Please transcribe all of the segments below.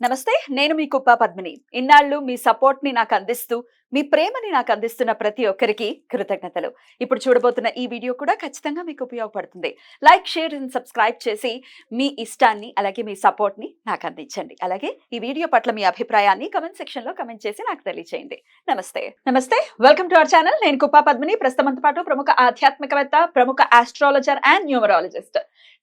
నమస్తే. నేను మీ కుప్ప పద్మిని. ఇన్నాళ్ళు మీ సపోర్ట్‌ని నాకందిస్తూ, మీ ప్రేమని నాకందిస్తున్న ప్రతి ఒక్కరికి కృతజ్ఞతలు. ఇప్పుడు చూడబోతున్న ఈ వీడియో కూడా ఖచ్చితంగా మీకు ఉపయోగపడుతుంది. లైక్, షేర్ అండ్ సబ్స్క్రైబ్ చేసి మీ ఇష్టాన్ని, అలాగే మీ సపోర్ట్‌ని నాకందించండి. అలాగే ఈ వీడియో పట్ల మీ అభిప్రాయాన్ని కామెంట్ సెక్షన్‌లో కామెంట్ చేసి నాకు తెలియజేయండి. నమస్తే. నమస్తే. Welcome to our channel. నేను కుప్ప పద్మిని. ప్రస్తుతం మనతో పాటు ప్రముఖ ఆధ్యాత్మికవేత్త, ప్రముఖ ఆస్ట్రాలజర్ అండ్ న్యూమరాలజిస్ట్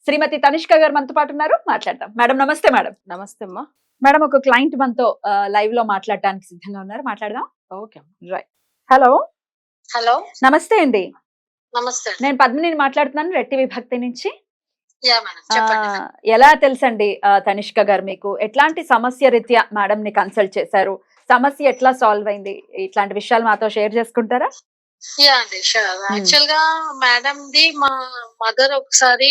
శ్రీమతి తనిష్క గారు మనతో పాటు ఉన్నారు. మాట్లాడదాం. మేడం నమస్తే మేడం. నమస్తే అమ్మా. మేడం ఒక క్లయింట్ మనతో లైవ్ లో మాట్లాడడానికి సిద్ధంగా ఉన్నారు. మాట్లాడదాం. Okay right. హలో హలో నమస్తే అండి. నమస్తే. నేను పద్మిని మాట్లాడుతున్నాను, రెడ్ టీవీ భక్తి నుంచి. యా మేడం చెప్పండి. ఎలా తెలుసండి తనిష్క గారు మీకు? ఎట్లాంటి సమస్య రీత్యా మేడం ని కన్సల్ట్ చేశారు? సమస్య ఎట్లా సాల్వ్ అయింది? ఇట్లాంటి విషయాలు మాతో షేర్ చేసుకుంటారా? యా అండి షూర్. యాక్చువల్ గా మేడం ది మా మదర్ ఒకసారి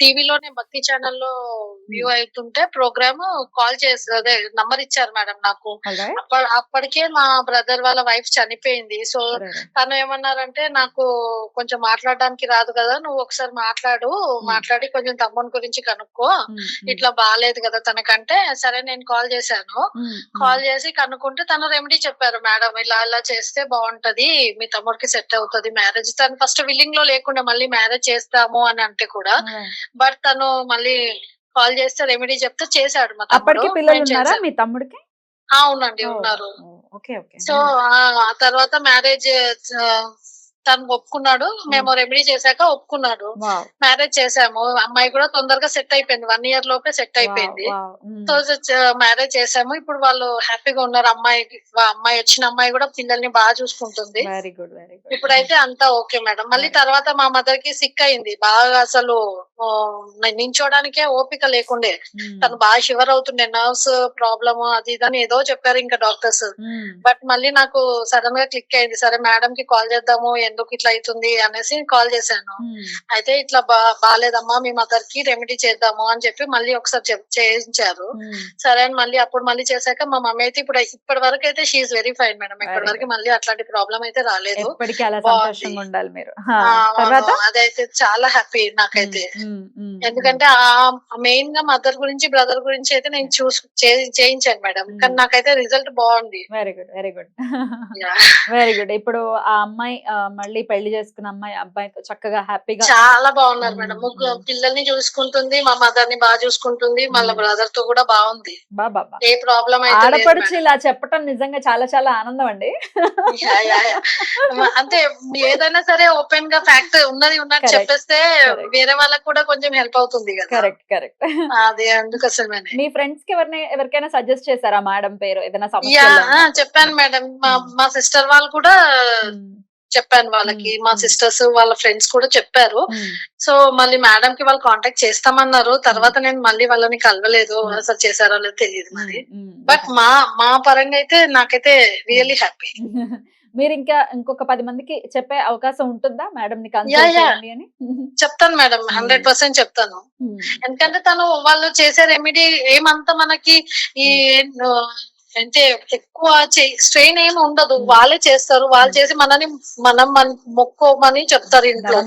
టీవీలోనే భక్తి ఛానల్లో వ్యూ అవుతుంటే ప్రోగ్రామ్ కాల్ చేసి అదే నంబర్ ఇచ్చారు మేడం నాకు. అప్పటికే మా బ్రదర్ వాళ్ళ వైఫ్ చనిపోయింది. సో తను ఏమన్నారంటే, నాకు కొంచెం మాట్లాడడానికి రాదు కదా, నువ్వు ఒకసారి మాట్లాడి కొంచెం తమ్ముని గురించి కనుక్కో, ఇట్లా బాగాలేదు కదా తనకంటే. సరే నేను కాల్ చేశాను. కాల్ చేసి కనుక్కుంటే తను రెమెడీ చెప్పారు. మేడం ఇలా ఇలా చేస్తే బాగుంటది, మీ తమ్ముడికి సెట్ అవుతుంది మ్యారేజ్. తను ఫస్ట్ విల్లింగ్ లో లేకుండా మళ్ళీ మ్యారేజ్ చేస్తాము అని అంటే కూడా, బట్ తను మళ్ళీ కాల్ చేస్తే రెమెడీ చెప్తే చేశాడు మా అప్పటికి తమ్ముడు. పిల్లలు ఉన్నారా మీ తమ్ముడికి? అవునండి ఉన్నారు. Okay okay. సో ఆ తర్వాత మ్యారేజ్ తను ఒప్పుకున్నాడు. మేము రెమెడీ చేశాక ఒప్పుకున్నాడు. మ్యారేజ్ చేసాము. అమ్మాయి కూడా తొందరగా సెట్ అయిపోయింది. 1 year లోపే సెట్ అయిపోయింది. సో మ్యారేజ్ చేసాము. ఇప్పుడు వాళ్ళు హ్యాపీగా ఉన్నారు. అమ్మాయి వచ్చిన అమ్మాయి కూడా పిల్లల్ని బాగా చూసుకుంటుంది. Very good very good. ఇప్పుడైతే అంతా ఓకే మేడం. మళ్ళీ తర్వాత మా మదర్ కి సిక్ అయింది బాగా. అసలు నించోడానికే ఓపిక లేకుండే. తను బాగా షివర్ అవుతుండే, నర్వ్స్ ప్రాబ్లమ్ అది ఇదని ఏదో చెప్పారు ఇంకా డాక్టర్స్. బట్ మళ్ళీ నాకు సడన్ గా క్లిక్ అయింది. సరే మేడం కి కాల్ చేద్దాము, ఎందుకు ఇట్లా అవుతుంది అనేసి కాల్ చేశాను. అయితే ఇట్లా బాగాలేదమ్మా, మీ మదర్ కి రెమెడీ చేద్దాము అని చెప్పి మళ్ళీ ఒకసారి చేయించారు. సరే అని అప్పుడు మళ్ళీ చేశాక మా మమ్మీ అయితే ఇప్పటి వరకు అయితే షీఈ్ వెరీ ఫైన్ మేడం. ఇప్పటి వరకు మళ్ళీ అట్లాంటి ప్రాబ్లం అయితే రాలేదు. అదైతే చాలా హ్యాపీ నాకైతే. ఎందుకంటే మెయిన్ గా మదర్ గురించి బ్రదర్ గురించి అయితే నేను చేయించాను మేడం. కానీ నాకైతే రిజల్ట్ బాగుంది. Very good very good very good. ఇప్పుడు ఆ అమ్మాయి మళ్ళీ పెళ్లి చేసుకున్న అమ్మాయి అబ్బాయితో చక్కగా హ్యాపీగా చాలా బాగున్నారు మేడం. ముగ్గురు పిల్లల్ని చూసుకుంటుంది, మా మదర్ ని బాగా చూసుకుంటుంది, మళ్ళీ బ్రదర్ తో కూడా బాగుంది. ఏ ప్రాబ్లం అయితే ఆడపడుచు ఇలా చెప్పటం నిజంగా చాలా చాలా ఆనందం అండి. అంటే ఏదైనా సరే ఓపెన్ గా ఫ్యాక్ట్ ఉన్నట్టు చెప్పేస్తే వేరే వాళ్ళకి కూడా కొంచెం హెల్ప్ అవుతుంది కదా. Correct correct. అదే అందుకోసమే. మీ ఫ్రెండ్స్ కి ఎవరికైనా సజెస్ట్ చేశారా మేడం పేరు ఏదైనా సమస్య? చెప్పాను మేడం. మా సిస్టర్ వాళ్ళు కూడా చెప్పాను వాళ్ళకి. మా సిస్టర్స్ వాళ్ళ ఫ్రెండ్స్ కూడా చెప్పారు. సో మళ్ళీ మేడం కి వాళ్ళు కాంటాక్ట్ చేస్తామన్నారు. తర్వాత నేను మళ్ళీ వాళ్ళని కలవలేదు. అసలు చేశారో లేదో తెలియదు మరి. బట్ మా పరంగా అయితే నాకైతే రియల్లీ హ్యాపీ. మీరు ఇంకొక 10 మందికి చెప్పే అవకాశం ఉంటుందా మేడం ని కన్సల్ట్ చేయండి అని? చెప్తాను మేడం, 100% చెప్తాను. ఎందుకంటే వాళ్ళు చేసే రెమెడీ ఏమంతా మనకి ఈ అంటే ఎక్కువ స్ట్రెయిన్ ఏమి ఉండదు. వాళ్ళే చేస్తారు. వాళ్ళు చేసి మనం మొక్కోమని చెప్తారు. ఇంట్లో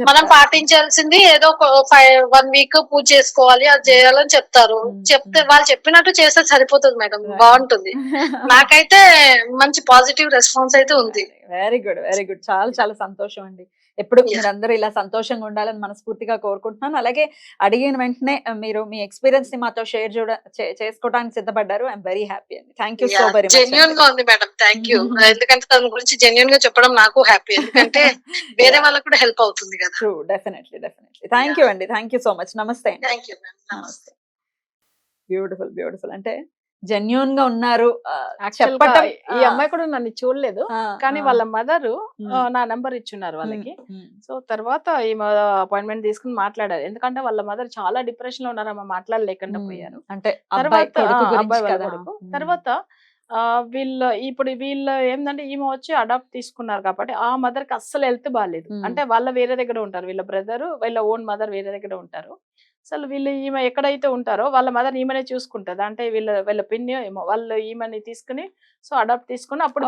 మనం పాటించాల్సింది ఏదో 1 week పూజ చేసుకోవాలి, అది చేయాలని చెప్తారు. చెప్తే వాళ్ళు చెప్పినట్టు చేస్తే సరిపోతుంది మేడం. బాగుంటుంది. నాకైతే మంచి పాజిటివ్ రెస్పాన్స్ అయితే ఉంది. Very good very good. చాలా చాలా సంతోషం అండి. ఎప్పుడు మీరందరూ ఇలా సంతోషంగా ఉండాలని మనస్ఫూర్తిగా కోరుకుంటున్నాను. అలాగే అడిగిన వెంటనే మీరు మీ ఎక్స్పీరియన్స్ ని మాతో షేర్ చేసుకోవడానికి సిద్ధపడ్డారు. ఐఎమ్ వెరీ హ్యాపీ అండి. Thank you so very much. Genuine గా ఉంది మేడం. Thank you. ఎందుకంటే దాని గురించి జెన్యూన్ గా చెప్పడం నాకు హ్యాపీ. ఎందుకంటే వేరే వాళ్ళకు కూడా హెల్ప్ అవుతుంది కదా. True. Definitely definitely. Thank you అండి. Thank you so much. నమస్తే. Thank you madam. నమస్తే. Beautiful beautiful. అంటే జెన్యూన్ గా ఉన్నారు. ఈ అమ్మాయి కూడా నన్ను చూడలేదు, కానీ వాళ్ళ మదర్ నా నంబర్ ఇచ్చున్నారు వాళ్ళకి. సో తర్వాత ఈ అపాయింట్మెంట్ తీసుకుని మాట్లాడారు. ఎందుకంటే వాళ్ళ మదర్ చాలా డిప్రెషన్ లో ఉన్నారు, మాట్లాడలేకుండా పోయారు. అంటే తర్వాత వీళ్ళు ఏంటంటే ఈమె వచ్చి అడాప్ట్ తీసుకున్నారు కాబట్టి ఆ మదర్ కి అస్సలు హెల్త్ బాగాలేదు. అంటే వాళ్ళ వేరే దగ్గర ఉంటారు, వీళ్ళ బ్రదర్ వాళ్ళ ఓన్ మదర్ వేరే దగ్గర ఉంటారు. అసలు వీళ్ళు ఈమె ఎక్కడైతే ఉంటారో వాళ్ళ మదర్ ఈమెనే చూసుకుంటది. అంటే వీళ్ళ పిన్ని ఏమో వాళ్ళు ఈమెని తీసుకుని సో అడాప్ట్ తీసుకుని అప్పుడు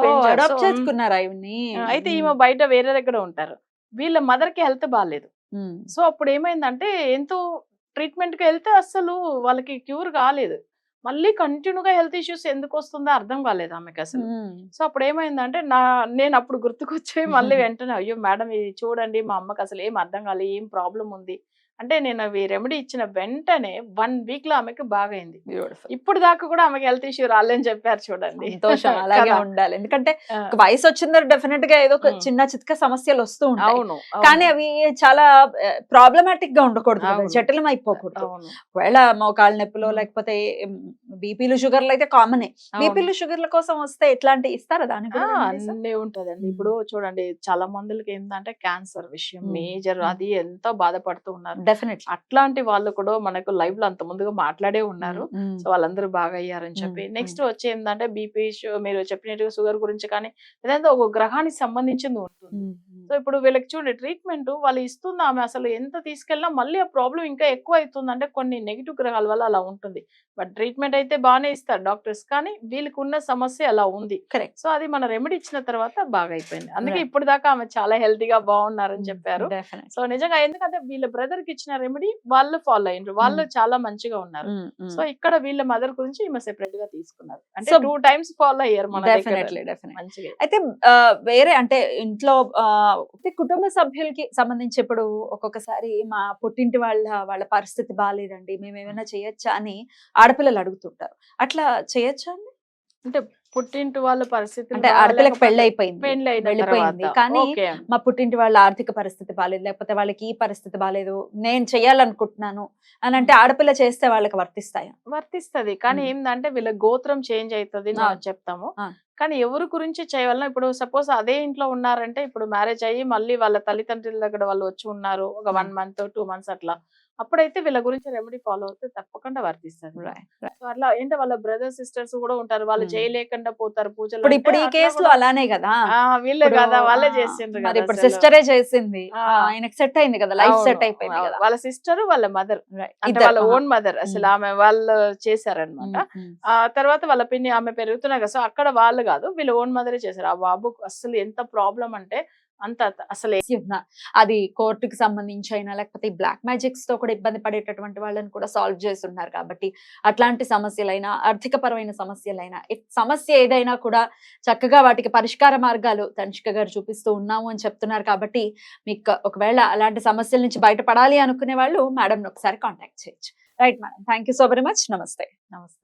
అయితే ఈమె బయట వేరే దగ్గర ఉంటారు. వీళ్ళ మదర్ కి హెల్త్ బాగాలేదు. సో అప్పుడు ఏమైందంటే ఎంతో ట్రీట్మెంట్ కి వెళ్తే అస్సలు వాళ్ళకి క్యూర్ కాలేదు. మళ్ళీ కంటిన్యూగా హెల్త్ ఇష్యూస్ ఎందుకు వస్తుందో అర్థం కాలేదు ఆమెకి అసలు. ఉమ్. సో అప్పుడు ఏమైందంటే నేను అప్పుడు గుర్తుకొచ్చి మళ్ళీ వెంటనే అయ్యో మేడం ఇది చూడండి మా అమ్మకి అసలు ఏం అర్థం కాలేదు, ఏం ప్రాబ్లం ఉంది అంటే నేను అవి రెమెడీ ఇచ్చిన వెంటనే 1 వీక్ లో ఆమెకి బాగైంది. Beautiful. ఇప్పుడు దాకా కూడా ఆమెకి హెల్త్ ఇష్యూ రాలేని చెప్పారు చూడండి. సంతోషం అలాగే కదా. ఉండాలి. ఎందుకంటే ఆ, ఒక వయసు వచ్చిందో డెఫినెట్ గా ఏదో ఒక ఉమ్. చిన్న చిత్క సమస్యలు వస్తూ ఉంటాయి. అవును కానీ అవి చాలా ప్రాబ్లమాటిక్ గా ఉండకూడదు కదా, అవును. జటిలం అయిపోకూడదు. అవును ఒకవేళ మోకాళ్ళ నొప్పులు లేకపోతే బీపీలు షుగర్లు అయితే కామనే. అవును. బీపీలు షుగర్ల కోసం వస్తే ఎట్లాంటి ఇస్తారా దానికి కూడా remedies? అన్నీ ఉంటదండి. ఉమ్. ఇప్పుడు చూడండి చాలా మందులకి ఏంటంటే క్యాన్సర్ విషయం ఉమ్. మేజర్, ఉమ్. అది ఎంతో బాధపడుతూ ఉన్నారు. Definitely. అట్లాంటి వాళ్ళు కూడా మనకు లైవ్ లో అంత ముందుగా మాట్లాడే ఉన్నారు. ఉమ్. సో వాళ్ళందరూ బాగా అయ్యారని చెప్పి ఉమ్. నెక్స్ట్ వచ్చి ఏంటంటే బీపీ మీరు చెప్పినట్టుగా షుగర్ గురించి కానీ ఏదంటే ఒక గ్రహానికి సంబంధించింది ఉంటుంది. ఉమ్. సో ఇప్పుడు వీళ్ళకి చూడండి ట్రీట్మెంట్ వాళ్ళు ఇస్తుంది, ఆమె అసలు ఎంత తీసుకెళ్ళినా మళ్ళీ ఆ ప్రాబ్లం ఇంకా ఎక్కువ అవుతుంది. అంటే కొన్ని నెగిటివ్ గ్రహాల వల్ల అలా ఉంటుంది. బట్ ట్రీట్మెంట్ అయితే బాగానే ఇస్తారు డాక్టర్స్, కానీ వీళ్ళకి ఉన్న సమస్య అలా ఉంది. Correct. సో అది మన రెమెడీ ఇచ్చిన తర్వాత బాగా అయిపోయింది. అందుకే Right. ఇప్పుడు దాకా ఆమె చాలా హెల్తీగా బాగున్నారని చెప్పారు. Definitely. సో నిజంగా ఎందుకంటే వీళ్ళ బ్రదర్ కి ఇచ్చిన రెమెడీ వాళ్ళు ఫాలో అయ్యారు, వాళ్ళు చాలా మంచిగా ఉన్నారు. ఉమ్. ఉమ్. సో ఇక్కడ వీళ్ళ మదర్ గురించి ఈమె సెపరేట్ గా తీసుకున్నారు. అంటే So, 2 times ఫాలో అయ్యారు మన దగ్గర. Definitely, definitely. మంచిగా. అయితే వేరే అంటే ఇంట్లో అంటే కుటుంబ సభ్యులకి సంబంధించి ఇప్పుడు ఒక్కొక్కసారి మా పుట్టింటి వాళ్ళ పరిస్థితి బాగాలేదండి, మేము ఏమైనా చేయొచ్చా అని ఆడపిల్లలు అడుగుతుంటారు. అట్లా చేయొచ్చా అండి? అంటే పుట్టింటి వాళ్ళ పరిస్థితి అంటే ఆడపిల్లకి పెళ్లి అయిపోయింది, పెళ్లి అయిన వెళ్ళిపోయింది, తర్వాత. కానీ ఓకే. మా పుట్టింటి వాళ్ళ ఆర్థిక పరిస్థితి బాగాలేదు, లేకపోతే వాళ్ళకి ఈ పరిస్థితి బాగాలేదు, నేను చెయ్యాలనుకుంటున్నాను అని అంటే ఆడపిల్ల చేస్తే వాళ్ళకి వర్తిస్తాయా? వర్తిస్తది, కానీ ఉమ్. ఏంటంటే వీళ్ళ గోత్రం చేంజ్ అవుతుంది ఆ. మనం చెప్తాము. ఆ. కానీ ఎవరి గురించి చేయాలన్నా ఇప్పుడు సపోజ్ అదే ఇంట్లో ఉన్నారంటే ఇప్పుడు మ్యారేజ్ అయ్యి మళ్ళీ వాళ్ళ తల్లిదండ్రుల దగ్గర వాళ్ళు వచ్చి ఉన్నారు ఒక 1 month 2 months అట్లా, అప్పుడైతే వీళ్ళ గురించి రెమెడీ ఫాలో అవుతే తప్పకుండా వర్తిస్తుంది. Right, right. సో అట్లా ఏంటంటే వాళ్ళ బ్రదర్ సిస్టర్స్ కూడా ఉంటారు, వాళ్ళు ఉమ్. చేయలేకుండా పోతారు పూజలు ఇప్పుడు అంటే ఇప్పుడు ఈ అట్లా కేసులో కూడా- అలానే కదా. వీళ్ళే ఇప్పుడు, కదా వాళ్ళే ఆ, చేసిండ్రు మరి కదా ఇప్పుడు అసలు. సిస్టరే చేసింది, ఆ. ఆయనకు సెట్ అయింది కదా, లైఫ్ అవును, సెట్ అయిపోయింది అవును. కదా. వాళ్ళ సిస్టర్ వాళ్ళ మదర్ Right. అంటే ఇద్దరు, వాళ్ళ ఆహా. ఓన్ మదర్ అసలు ఉమ్. ఆమె వాళ్ళు చేశారనమాట. ఉమ్. ఉమ్. ఆ తర్వాత వాళ్ళ పిన్ని ఆమె పెరుగుతున్నారు కదా, సో అక్కడ వాళ్ళు కాదు వీళ్ళ ఓన్ మదరే చేశారు. ఆ బాబుకు అసలు ఎంత ప్రాబ్లం అంటే అంత అసలు ఉన్నా అది కోర్టుకి సంబంధించి అయినా లేకపోతే బ్లాక్ మ్యాజిక్స్ తో కూడా ఇబ్బంది పడేటటువంటి వాళ్ళని కూడా సాల్వ్ చేస్తున్నారు. కాబట్టి అట్లాంటి సమస్యలైనా ఆర్థిక పరమైన సమస్యలైనా సమస్య ఏదైనా కూడా చక్కగా వాటికి పరిష్కార మార్గాలు తనిష్క గారు చూపిస్తూ ఉన్నాము అని చెప్తున్నారు. కాబట్టి మీకు ఒకవేళ అలాంటి సమస్యల నుంచి బయటపడాలి అనుకునే వాళ్ళు మేడం ఒకసారి కాంటాక్ట్ చేయొచ్చు. Right madam, thank you so very much. నమస్తే. నమస్తే.